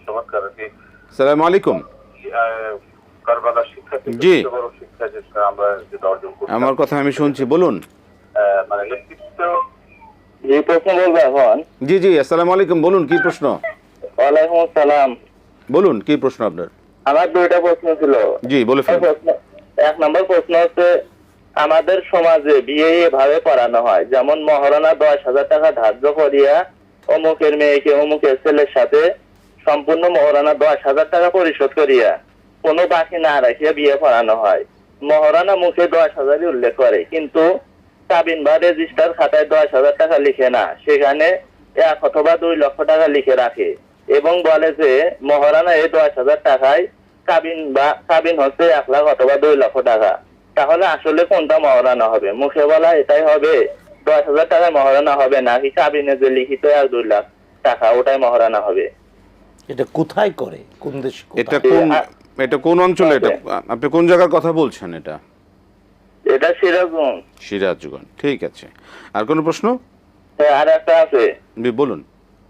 চমৎকার আর কি। আসসালামু আলাইকুম। কারবালার শিক্ষা থেকে জি। সবচেয়ে বড় শিক্ষা যেটা আমরা যেটা অর্জন করছি, আমার কথা আমি শুনছি, বলুন। মানে নেতৃত্ব। জি, প্রশ্ন বলবো এখন। জি জি, আসসালামু আলাইকুম, বলুন কি প্রশ্ন। ওয়ালাইকুম আসসালাম। বলুন কি প্রশ্ন আপনার। আমার দুইটা প্রশ্ন ছিল। জি, বলে ফেলুন। এক নম্বর প্রশ্ন হচ্ছে, আমাদের সমাজে বিয়ে এভাবে পড়ানো হয়, যেমন মহারণা 10,000 টাকা ধার্য করিয়া অমুকের মেয়েকে অমুকের ছেলের সাথে সম্পূর্ণ মহারণা 10,000 টাকা পরিশোধ করিয়া কোনো বাকি না রাখিয়া বিয়ে পড়ানো হয়। মহারণা মুখে 10,000 উল্লেখ করে, কিন্তু কাবিন বা রেজিস্টার খাতায় 10,000 টাকা লিখে না, সেখানে 1 অথবা 2 লক্ষ টাকা লিখে রাখে এবং বলে যে মহারণা এই 10,000 টাকায় কাবিন হচ্ছে 1 লাখ অথবা 2 লক্ষ টাকা। তাহলে আসলে কোনটা মহারণা হবে? মুখে বলা এটাই হবে 10,000 টাকায় মহারণা হবে, নাকি কাবিনে যে লিখিত 1-2 লাখ টাকা ওটাই মহারণা হবে? এটা কোথায় করে, কোন দেশে? এটা কোন অঞ্চলে? এটা আপনি কোন জায়গার কথা বলছেন? এটা সিরাজগঞ্জ। সিরাজগঞ্জ, ঠিক আছে। আর কোনো প্রশ্ন? আর একটা আছে, বলুন।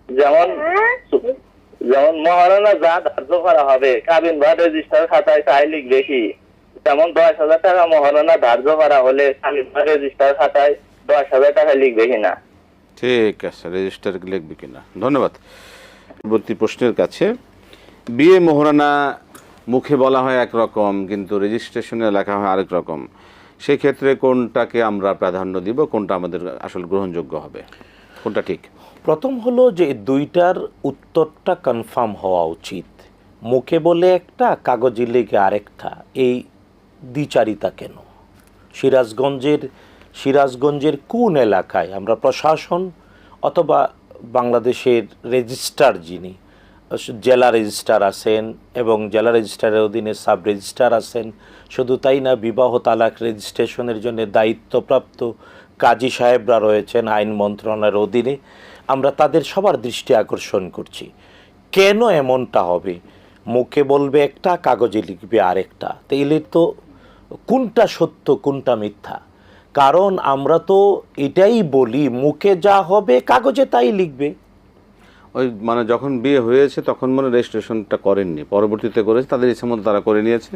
যেমন মহারণা যা ধার্য করা হবে কাবিন বা রেজিস্টার খাতায় তাই লিখবে কি? যেমন 10,000 টাকা মহারণা ধার্য করা হলে কাবিন বা রেজিস্টার খাতায় 10,000 টাকা লিখবে কিনা? ঠিক আছে, রেজিস্টার লিখবে কিনা। ধন্যবাদ। পরবর্তী প্রশ্নের কাছে, বিয়ে মোহরানা মুখে বলা হয় একরকম, কিন্তু রেজিস্ট্রেশনে লেখা হয় আরেক রকম। সেই ক্ষেত্রে কোনটাকে আমরা প্রাধান্য দিব, কোনটা আমাদের আসলে গ্রহণযোগ্য হবে, কোনটা ঠিক? প্রথম হলো যে দুইটার উত্তরটা কনফার্ম হওয়া উচিত। মুখে বলে একটা, কাগজে লিখে আরেকটা, এই দ্বিচারিতা কেন? সিরাজগঞ্জের কোন এলাকায় আমরা প্রশাসন অথবা বাংলাদেশের রেজিস্ট্রার, যিনি জেলা রেজিস্ট্রার আছেন এবং জেলা রেজিস্ট্রারের অধীনে সাব রেজিস্ট্রার আছেন, শুধু তাই না, বিবাহ তালাক রেজিস্ট্রেশনের জন্য দায়িত্বপ্রাপ্ত কাজী সাহেবরা রয়েছেন আইন মন্ত্রণালয়ের অধীনে। আমরা তাদের সবার দৃষ্টি আকর্ষণ করছি, কেন এমনটা হবে? মুখে বলবে একটা, কাগজে লিখবে আরেকটা, তাইলে তো কোনটা সত্য কোনটা মিথ্যা? কারণ আমরা তো এটাই বলি, মুখে যা হবে কাগজে তাই লিখবে। ওই মানে যখন বিয়ে হয়েছে তখন মনে রেজিস্ট্রেশনটা করেননি, পরবর্তীতে করেছে, তাদের ইচ্ছা মতো তারা করে নিয়েছে।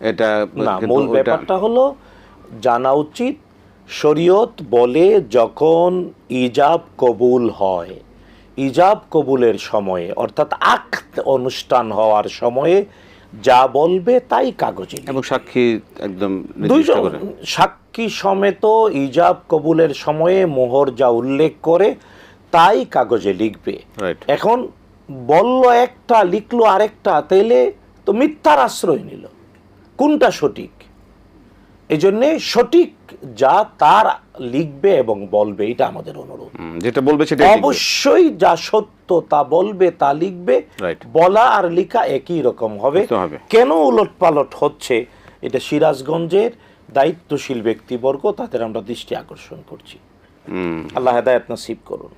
এটা না, মূল ব্যাপারটা হলো জানা উচিত, শরীয়ত বলে যখন ইজাব কবুল হয়, ইজাব কবুলের সময়ে অর্থাৎ আকদ অনুষ্ঠান হওয়ার সময়ে যা বলবে তাই কাগজে, এবং সাক্ষী একদম দুইজন সাক্ষী সমেত ইজাব কবুলের সময়ে মোহর যা উল্লেখ করে তাই কাগজে লিখবে। এখন বলল একটা, লিখলো আরেকটা, তাইলে তো মিথ্যার আশ্রয় নিল। কোনটা সঠিক? এই জন্যে সঠিক যা তার লিখবে এবং বলবে, এটা আমাদের অনুরোধ। যেটা বলবে সেটা অবশ্যই যা সত্য তা বলবে, তা লিখবে। বলা আর লেখা একই রকম হবে। কেন উলট পালট হচ্ছে, এটা সিরাজগঞ্জের দায়িত্বশীল ব্যক্তিবর্গ, তাদের আমরা দৃষ্টি আকর্ষণ করছি। আল্লাহ হেদায়েত নসিব করুন।